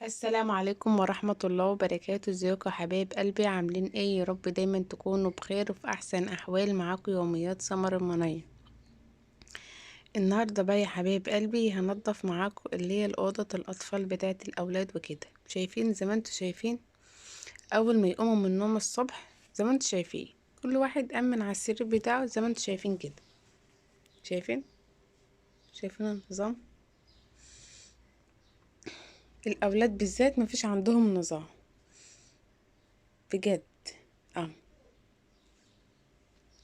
السلام عليكم ورحمة الله وبركاته. ازيكم يا حبايب قلبي؟ عاملين ايه؟ يا رب دايما تكونوا بخير وفي احسن احوال. معاكم يوميات سمر المنية. النهاردة بقى يا حبايب قلبي هنضف معاكم اللي هي الأوضة الأطفال بتاعة الأولاد وكده. شايفين زي ما انتوا شايفين، أول ما يقوموا من النوم الصبح زي ما انتوا شايفين كل واحد قام من على السرير بتاعه زي ما انتوا شايفين كده. شايفين النظام؟ الأولاد بالذات مفيش عندهم نظام بجد. اه،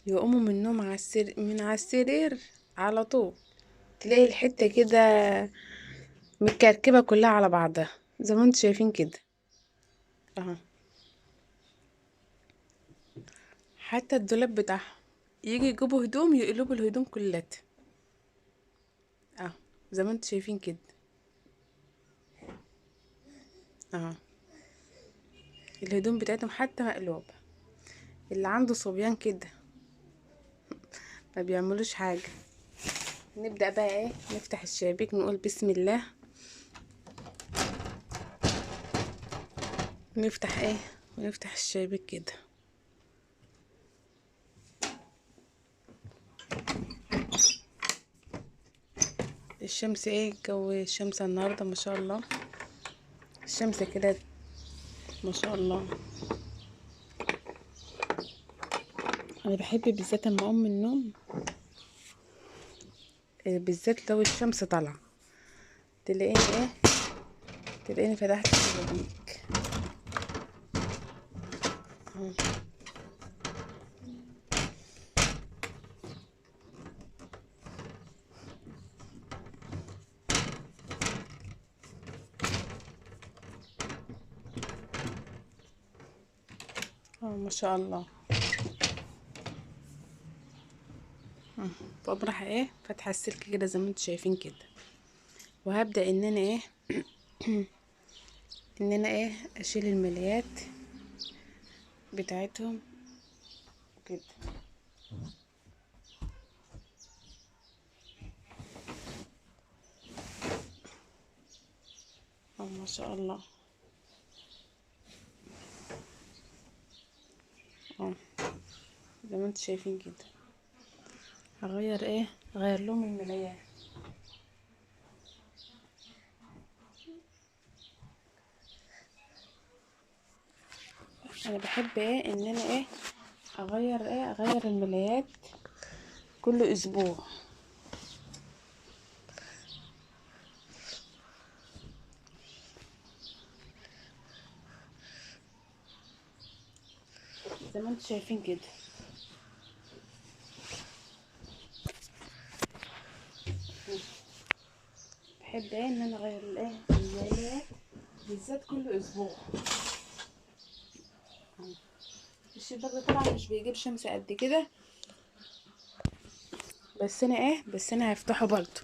يقوموا من النوم من على السرير على طول تلاقي الحتة كده متكركبة كلها على بعضها زي ما انتوا شايفين كده اهو. حتى الدولاب بتاعهم يجي يجيبوا هدوم يقلبوا الهدوم كلها اهو زي ما انتوا شايفين كده اهو. الهدوم بتاعتهم حتى مقلوبة. اللي عنده صبيان كده ما بيعملوش حاجة. نبدأ بقى ايه، نفتح الشبابيك نقول بسم الله. نفتح ايه، ونفتح الشبابيك كده. الشمس ايه، جو الشمس النهاردة ما شاء الله. الشمس كده ما شاء الله. انا بحب بالذات اما اقوم من النوم، بالذات لو الشمس طالعه، تلاقيني ايه، تلاقيني فتحت الشبابيك اهو. ما شاء الله. فبروح ايه فاتحه السلك كده زي ما انتوا شايفين كده. وهبدا ان انا ايه ان انا ايه اشيل الملايات بتاعتهم كده. ما شاء الله. اه زي ما انتوا شايفين كده. هغير لهم الملايات. انا بحب ايه ان انا ايه اغير الملايات كل اسبوع. زي ما انتوا شايفين كده. بحب ايه ان انا اغير الملايات بالذات كل اسبوع. الشباك ده طبعا مش بيجيب شمس قد كده، بس انا هفتحه برضه.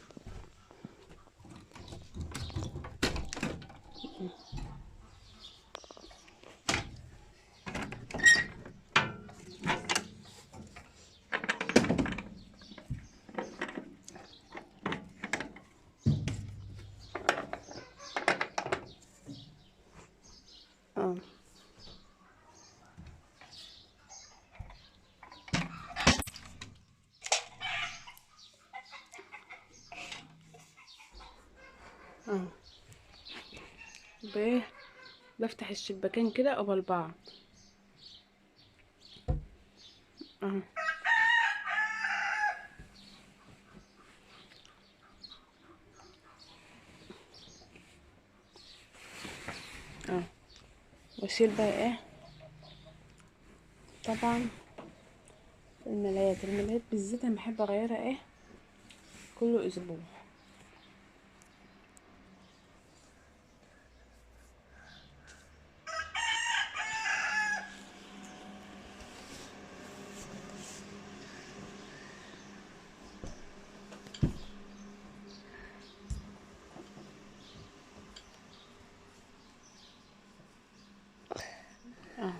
اه اه. بايه، بفتح الشباكين كده قبل بعض اه. اه واشيل بقى ايه، طبعا الملايات بالذات انا بحب اغيرها ايه كل اسبوع. اه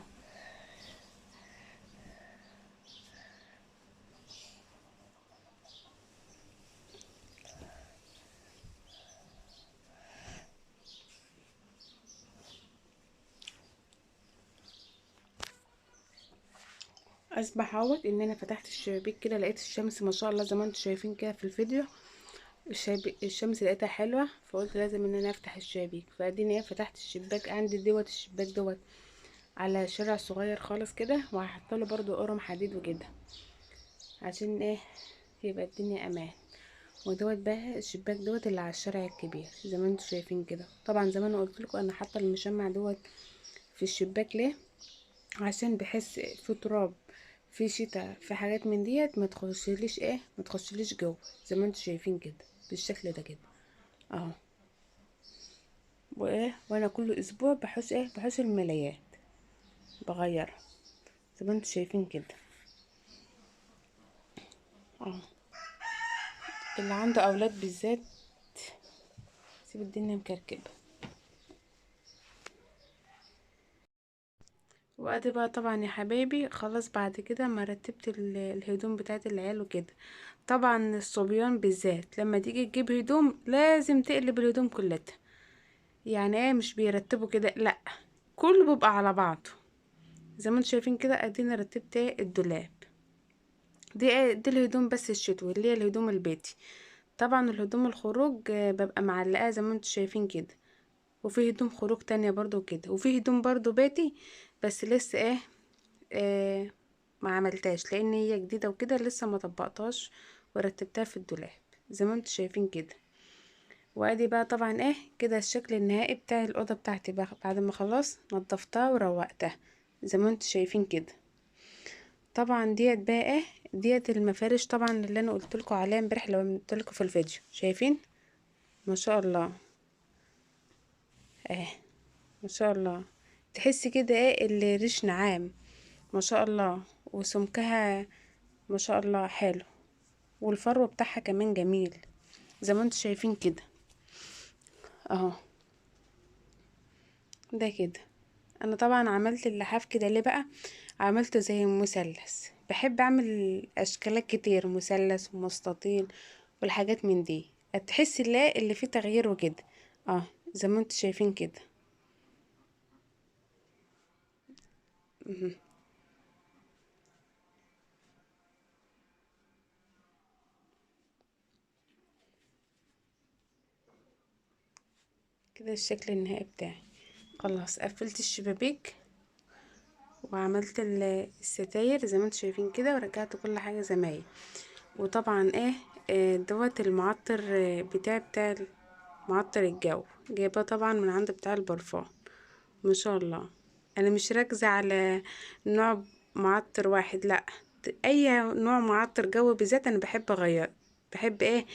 اصبح اهوت ان انا فتحت الشبابيك كده، لقيت الشمس ما شاء الله زي ما انتم شايفين كده في الفيديو. الشمس لقيتها حلوه، فقلت لازم ان انا افتح الشبابيك. فاديني ايه فتحت الشباك عندي دوت. الشباك دوت على شارع صغير خالص كده، وهحط له برضو قرم حديد وكده عشان ايه يبقى الدنيا امان. ودوت بقى الشباك دوت اللي على الشارع الكبير زي ما انتم شايفين كده. طبعا زي ما انا قلت لكم انا حاطه المشمع دوت في الشباك ليه؟ عشان بحس في تراب، في شتاء، في حاجات من ديت ما تخشليش ايه، ما تخشليش جوه زي ما انتم شايفين كده بالشكل ده كده اهو. وايه وانا كل اسبوع بحوش ايه، بحوش الملايات بغيرها زي ما انتم شايفين كده اه. اللي عنده اولاد بالذات سيب الدنيا مكركبه. وادي بقى طبعا يا حبايبي خلاص بعد كده ما رتبت الهدوم بتاعت العيال وكده. طبعا الصبيان بالذات لما تيجي تجيب هدوم لازم تقلب الهدوم كلها. يعني ايه مش بيرتبوا كده، لا كله بيبقى على بعضه. زي ما انتم شايفين كده ادينا رتبت ايه الدولاب. دي ايه دي الهدوم بس الشتوي اللي هي الهدوم البيتي. طبعا الهدوم الخروج ببقى معلقاها زي ما انتم شايفين كده. وفي هدوم خروج تانية برضو كده، وفي هدوم برضو بيتي بس لسه ايه ما عملتهاش لان هي جديده وكده لسه ما طبقتهاش ورتبتها في الدولاب زي ما انتم شايفين كده. وادي بقى طبعا ايه كده الشكل النهائي بتاع الاوضه بتاعتي بقى بعد ما خلاص نضفتها وروقتها زي ما انتم شايفين كده. طبعا ديت بقى ايه ديت المفارش طبعا اللي انا قلت لكم عليها امبارح لو قلت لكم في الفيديو. شايفين ما شاء الله ايه، ما شاء الله. تحسي كده ايه الريش نعام ما شاء الله، وسمكها ما شاء الله حلو، والفرو بتاعها كمان جميل زي ما انتم شايفين كده اهو. ده كده انا طبعا عملت اللحاف كده ليه بقى؟ عملته زي مثلث، بحب اعمل اشكالات كتير مثلث ومستطيل والحاجات من دي تحس اللي فيه تغيير وكده اه زي ما انتم شايفين كده. مهم. كده الشكل النهائي بتاعي. خلاص قفلت الشبابيك وعملت الستاير زي ما انتم شايفين كده، ورجعت كل حاجه زي ما هي. وطبعا ايه دوت المعطر بتاع معطر الجو جايباه طبعا من عند بتاع البرفان ما شاء الله. انا مش راكزه على نوع معطر واحد لا، اي نوع معطر جو بالذات انا بحب اغير، بحب ايه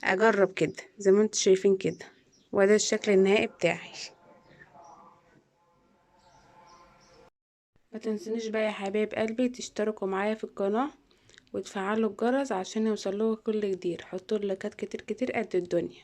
اجرب كده زي ما انتم شايفين كده. وده الشكل النهائي بتاعي. ما تنسونيش بقى يا حبايب قلبي تشتركوا معايا في القناه وتفعلوا الجرس عشان يوصلوا كل جديد. حطوا لايكات كتير كتير قد الدنيا.